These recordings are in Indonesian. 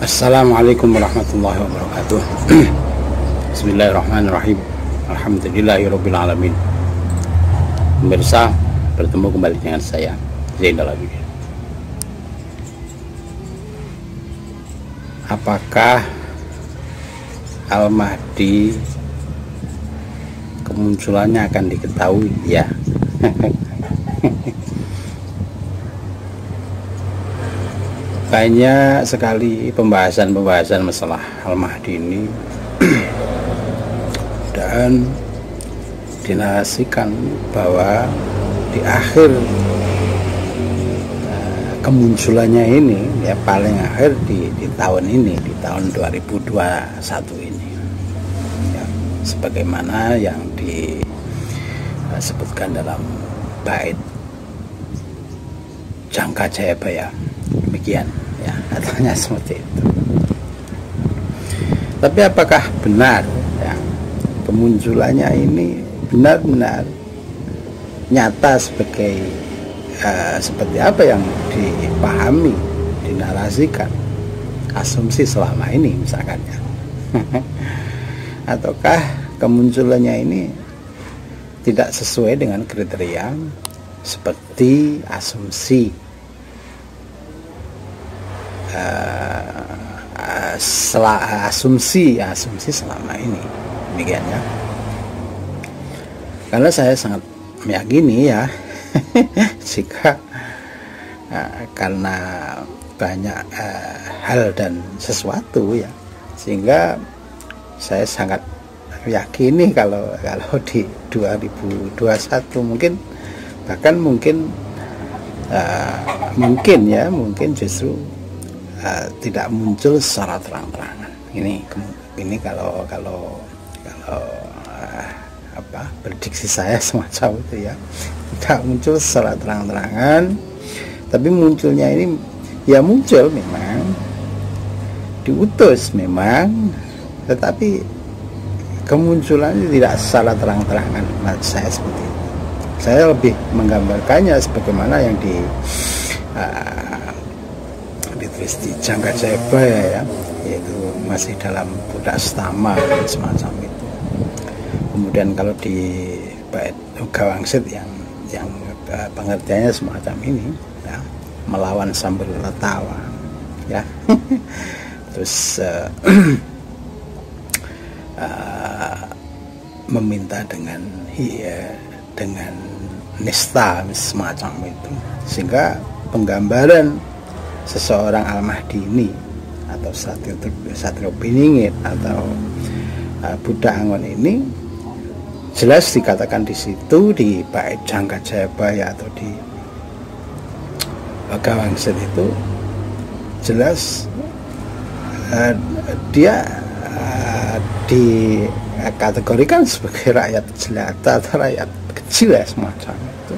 Assalamualaikum warahmatullahi wabarakatuh. Bismillahirrahmanirrahim. Alhamdulillahirabbil alamin. Pemirsa, bertemu kembali dengan saya Zainal Abidin. Apakah Al-Mahdi kemunculannya akan diketahui? Ya. Banyak sekali pembahasan masalah Al-Mahdi ini dan dinarasikan bahwa di akhir kemunculannya ini, ya paling akhir di tahun ini, di tahun 2021 ini, ya, sebagaimana yang disebutkan dalam bait Jangka Jayabaya, demikian ya, katanya seperti itu. Tapi apakah benar ya, kemunculannya ini benar-benar nyata sebagai seperti apa yang dipahami, dinarasikan, asumsi selama ini misalkan ya. Ataukah kemunculannya ini tidak sesuai dengan kriteria seperti asumsi asumsi selama ini, demikian ya. Karena saya sangat meyakini ya, jika karena banyak hal dan sesuatu ya, sehingga saya sangat meyakini kalau di 2021 mungkin justru tidak muncul secara terang-terangan. Ini kalau prediksi saya semacam itu ya, tidak muncul secara terang-terangan, tapi munculnya ini ya muncul memang, diutus memang, tetapi kemunculannya tidak secara terang-terangan. Menurut saya seperti itu. Saya lebih menggambarkannya sebagaimana yang ditulis di Jangka Jayabaya ya, yaitu masih dalam budak stama semacam itu. Kemudian kalau di bait Gawangsit yang pengertiannya semacam ini ya, melawan sambil tertawa ya. Terus meminta dengan nista semacam itu, sehingga penggambaran seseorang Al-Mahdi ini atau Satrio Piningit atau Budak Angon ini jelas dikatakan di situ, di bait Jangka Jayabaya atau di Gawangsit itu jelas dia dikategorikan sebagai rakyat jelata atau rakyat kecil ya, semacam itu.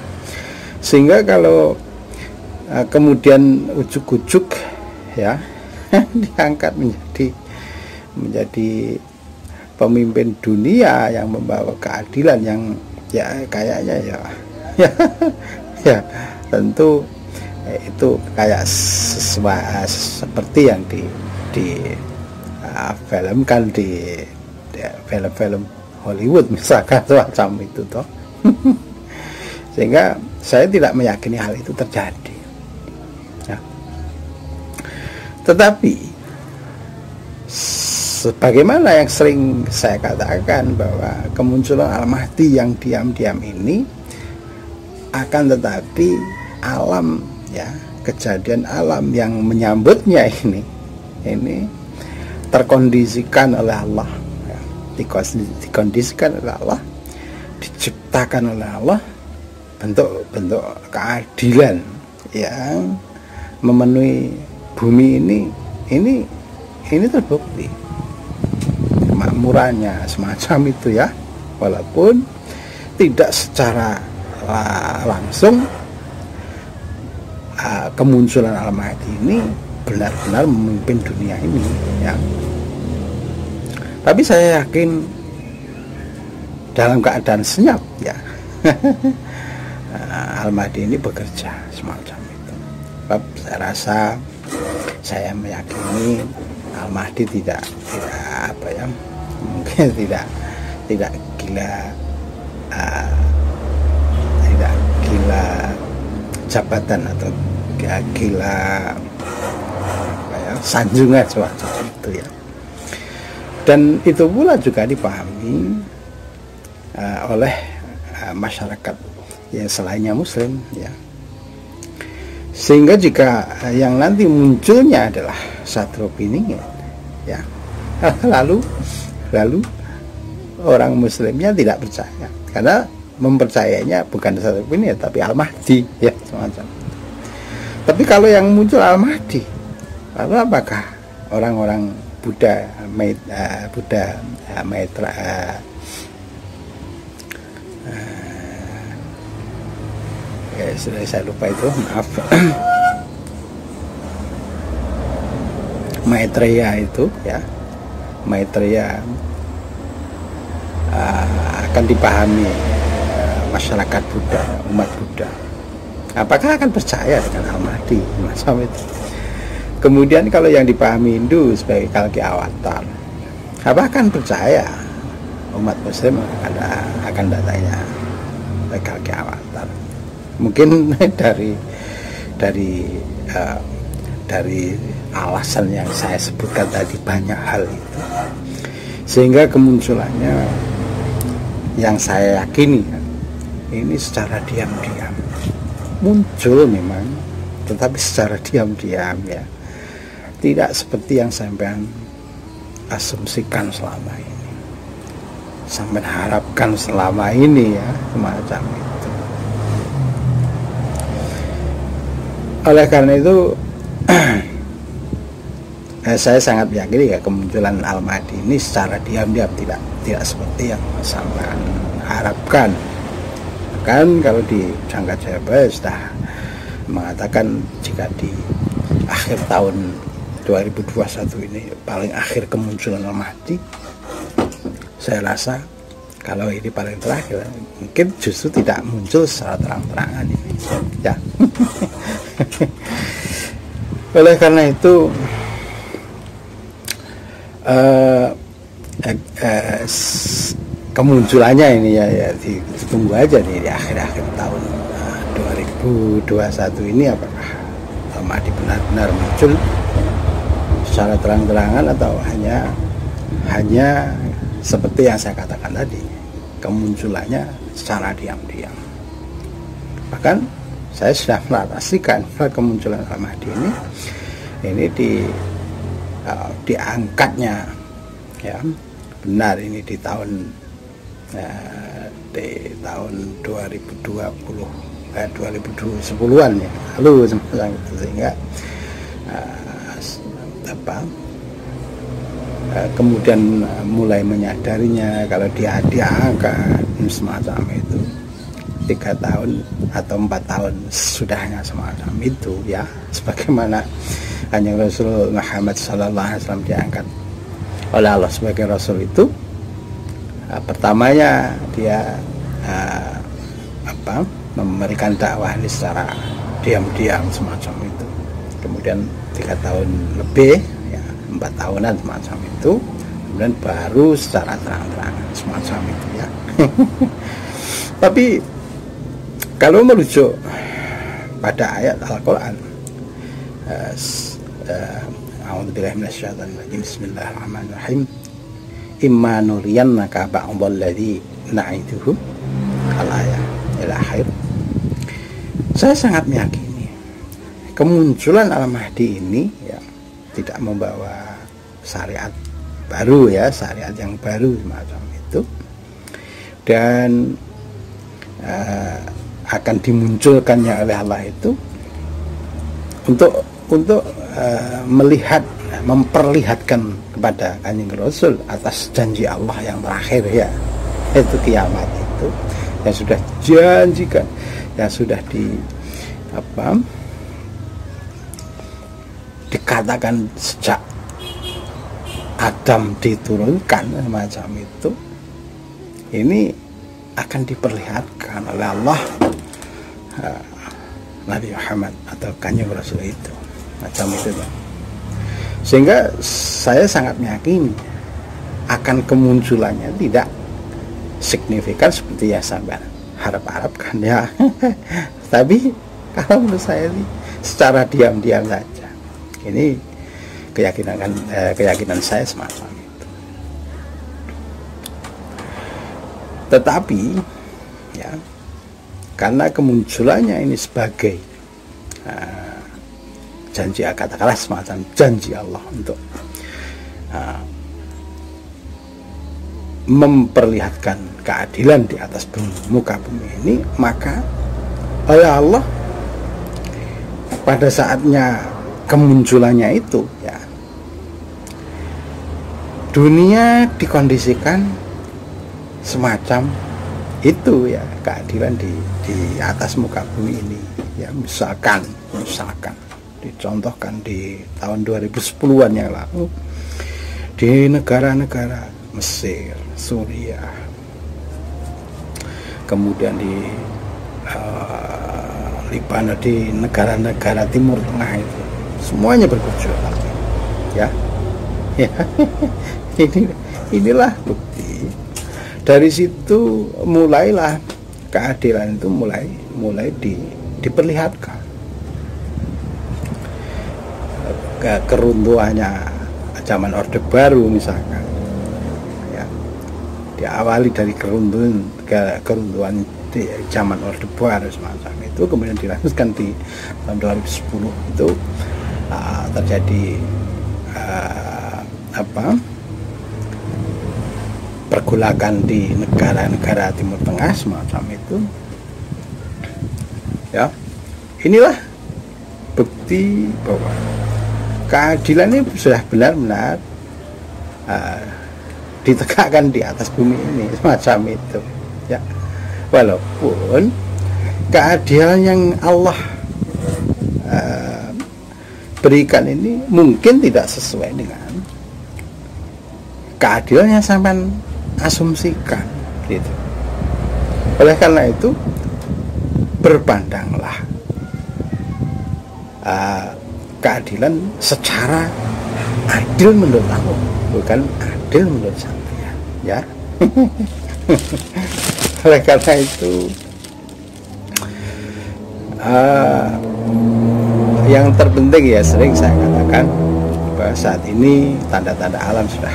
Sehingga kalau kemudian ujuk-ujuk ya diangkat menjadi pemimpin dunia yang membawa keadilan, yang ya kayaknya ya tentu itu kayak seperti yang filmkan di film-film Hollywood misalkan, semacam itu toh. Sehingga saya tidak meyakini hal itu terjadi ya. Tetapi sebagaimana yang sering saya katakan, bahwa kemunculan Al-Mahdi yang diam-diam ini akan tetapi alam ya, kejadian alam yang menyambutnya ini terkondisikan oleh Allah ya, dikondisikan oleh Allah, diciptakan oleh Allah, bentuk-bentuk keadilan yang memenuhi bumi ini terbukti kemakmurannya semacam itu ya, walaupun tidak secara langsung kemunculan Al-Mahdi ini benar-benar memimpin dunia ini ya. Tapi saya yakin dalam keadaan senyap ya, Al-Mahdi ini bekerja semacam itu. Sebab saya rasa, saya meyakini Al-Mahdi tidak apa ya, mungkin tidak gila tidak gila jabatan atau gila apa ya, sanjungan semacam itu ya. Dan itu pula juga dipahami oleh masyarakat yang selainnya Muslim ya. Sehingga jika yang nanti munculnya adalah Satrio Piningit ya, lalu orang Muslimnya tidak percaya, karena mempercayainya bukan Satrio Piningit tapi Al-Mahdi ya, semacam. Tapi kalau yang muncul Al-Mahdi, lalu apakah orang-orang Buddha Maitra sudah saya lupa itu, maaf. Maitreya itu ya, Maitreya akan dipahami masyarakat Buddha, umat Buddha. Apakah akan percaya dengan Al-Mahdi macam itu? Kemudian kalau yang dipahami Hindu sebagai Kalki Avatar, apa akan percaya umat Muslim akan datanya Kalki Avatar? Mungkin dari alasan yang saya sebutkan tadi, banyak hal itu, sehingga kemunculannya yang saya yakini ini secara diam-diam muncul memang, tetapi secara diam-diam ya, tidak seperti yang sampean asumsikan selama ini, sampean harapkan selama ini ya, semacam itu. Oleh karena itu saya sangat meyakini ya, kemunculan Al-Mahdi ini secara diam-diam, tidak seperti yang sampean harapkan. Kan kalau di Jangka Jayabaya sudah mengatakan jika di akhir tahun 2021 ini paling akhir kemunculan Al-Mahdi, saya rasa kalau ini paling terakhir, mungkin justru tidak muncul secara terang-terangan ini ya. Oleh karena itu kemunculannya ini ya ditunggu aja nih di akhir-akhir tahun 2021 ini, apakah Al-Mahdi benar-benar muncul secara terang-terangan atau hanya seperti yang saya katakan tadi, kemunculannya secara diam-diam. Bahkan saya sudah memastikan kemunculan Al-Mahdi ini diangkatnya ya, benar ini di tahun 2010-an ya, lalu semacam itu, sehingga kemudian mulai menyadarinya kalau dia diangkat semacam itu 3 tahun atau 4 tahun sudahnya semacam itu ya, sebagaimana Kanjeng Rasul Muhammad SAW diangkat oleh Allah sebagai Rasul itu, pertamanya dia memberikan dakwah ini secara diam-diam semacam itu, kemudian 3 tahun lebih ya, 4 tahunan semacam itu, kemudian baru secara terang-terangan semacam itu ya. Tapi kalau merujuk pada ayat Al-Quran, a'udzubillahi minasyaitonir rajim, bismillahirrahmanirrahim, imma nuriyannaka ba'dalladzi na'iduhum, al-ayah ila akhir. Saya sangat meyakini kemunculan Al-Mahdi ini ya, tidak membawa syariat baru ya, syariat yang baru semacam itu, dan akan dimunculkannya oleh Allah itu untuk melihat, memperlihatkan kepada Kanjeng Rasul atas janji Allah yang terakhir ya, itu kiamat itu yang sudah janjikan, yang sudah dikatakan sejak Adam diturunkan semacam itu, ini akan diperlihatkan oleh Allah Nabi Muhammad atau Kanjeng Rasul itu macam itu. Sehingga saya sangat meyakini akan kemunculannya tidak signifikan seperti yang sampai harap-harapkan ya. Tapi kalau menurut saya sih secara diam-diam saja. Ini keyakinan saya semacam itu. Tetapi ya, karena kemunculannya ini sebagai janji, katakanlah semacam janji Allah untuk memperlihatkan keadilan di atas muka bumi ini, maka oleh Allah pada saatnya kemunculannya itu ya, dunia dikondisikan semacam itu ya, keadilan di atas muka bumi ini ya. Misalkan dicontohkan di tahun 2010-an yang lalu di negara-negara Mesir, Suriah, kemudian di Libanon, di negara-negara Timur Tengah itu semuanya bergejolak ya. Ya. Inilah bukti. Dari situ mulailah keadilan itu mulai diperlihatkan. Keruntuhannya zaman Orde Baru misalkan ya, diawali dari keruntuhan di zaman Orde Baru semacam itu, kemudian dilanjutkan di tahun 2010 itu terjadi pergolakan di negara-negara Timur Tengah semacam itu ya. Inilah bukti bahwa keadilan ini sudah benar-benar ditegakkan di atas bumi ini semacam itu ya. Walaupun keadilan yang Allah berikan ini mungkin tidak sesuai dengan keadilan yang sampai asumsikan gitu. Oleh karena itu berbandanglah keadilan secara adil menurut aku, bukan adil menurut sampean ya. Oleh karena itu yang terpenting ya, sering saya katakan bahwa saat ini tanda-tanda alam sudah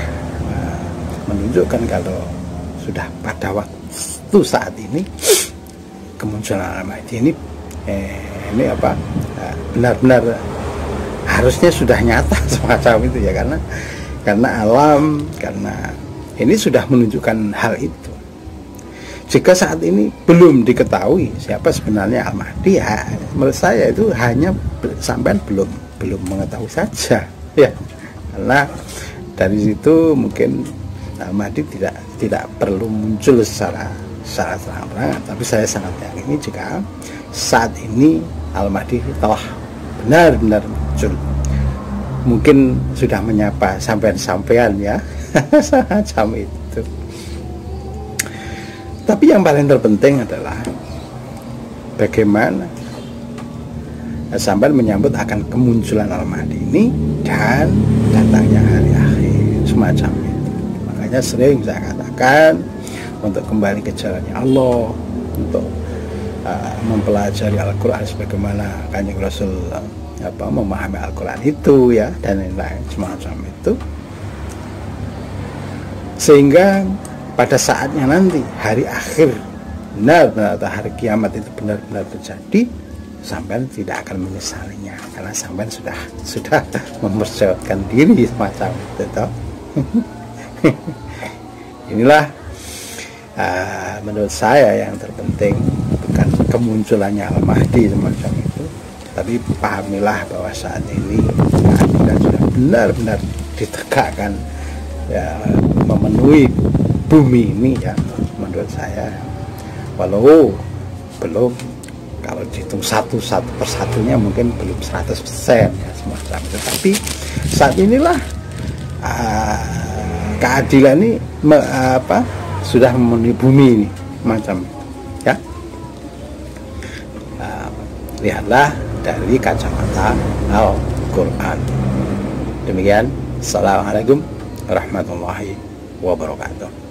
menunjukkan kalau sudah pada waktu saat ini kemunculan alam ini benar-benar harusnya sudah nyata semacam itu ya, karena alam, karena ini sudah menunjukkan hal itu. Jika saat ini belum diketahui siapa sebenarnya Al-Mahdi, ya menurut saya itu hanya sampai belum mengetahui saja ya, karena dari situ mungkin Al-Mahdi tidak perlu muncul secara terang-terangan. Tapi saya sangat yakin jika saat ini Al-Mahdi telah benar-benar muncul, mungkin sudah menyapa sampean ya. Semacam itu. Tapi yang paling terpenting adalah bagaimana sampean menyambut akan kemunculan Al-Mahdi ini dan datangnya hari akhir semacam itu. Makanya sering saya katakan untuk kembali ke jalannya Allah, untuk mempelajari Al-Quran sebagaimana Kanjeng Rasul memahami Al-Quran itu ya, dan lain-lain semacam itu, sehingga pada saatnya nanti hari akhir benar-benar atau hari kiamat itu benar-benar terjadi, sampean tidak akan menyesalinya karena sampean sudah mempersiapkan diri semacam itu toh. Inilah menurut saya yang terpenting, bukan kemunculannya Al-Mahdi semacam itu, tapi pahamilah bahwa saat ini keadilan sudah benar-benar ditegakkan ya, memenuhi bumi ini ya. Menurut saya, walau belum, kalau dihitung satu persatunya mungkin belum 100% ya semacam itu, tapi saat inilah keadilan ini sudah memenuhi bumi ini macam ya. Lihatlah dari kacamata Al-Quran Demikian, assalamualaikum warahmatullahi wabarakatuh.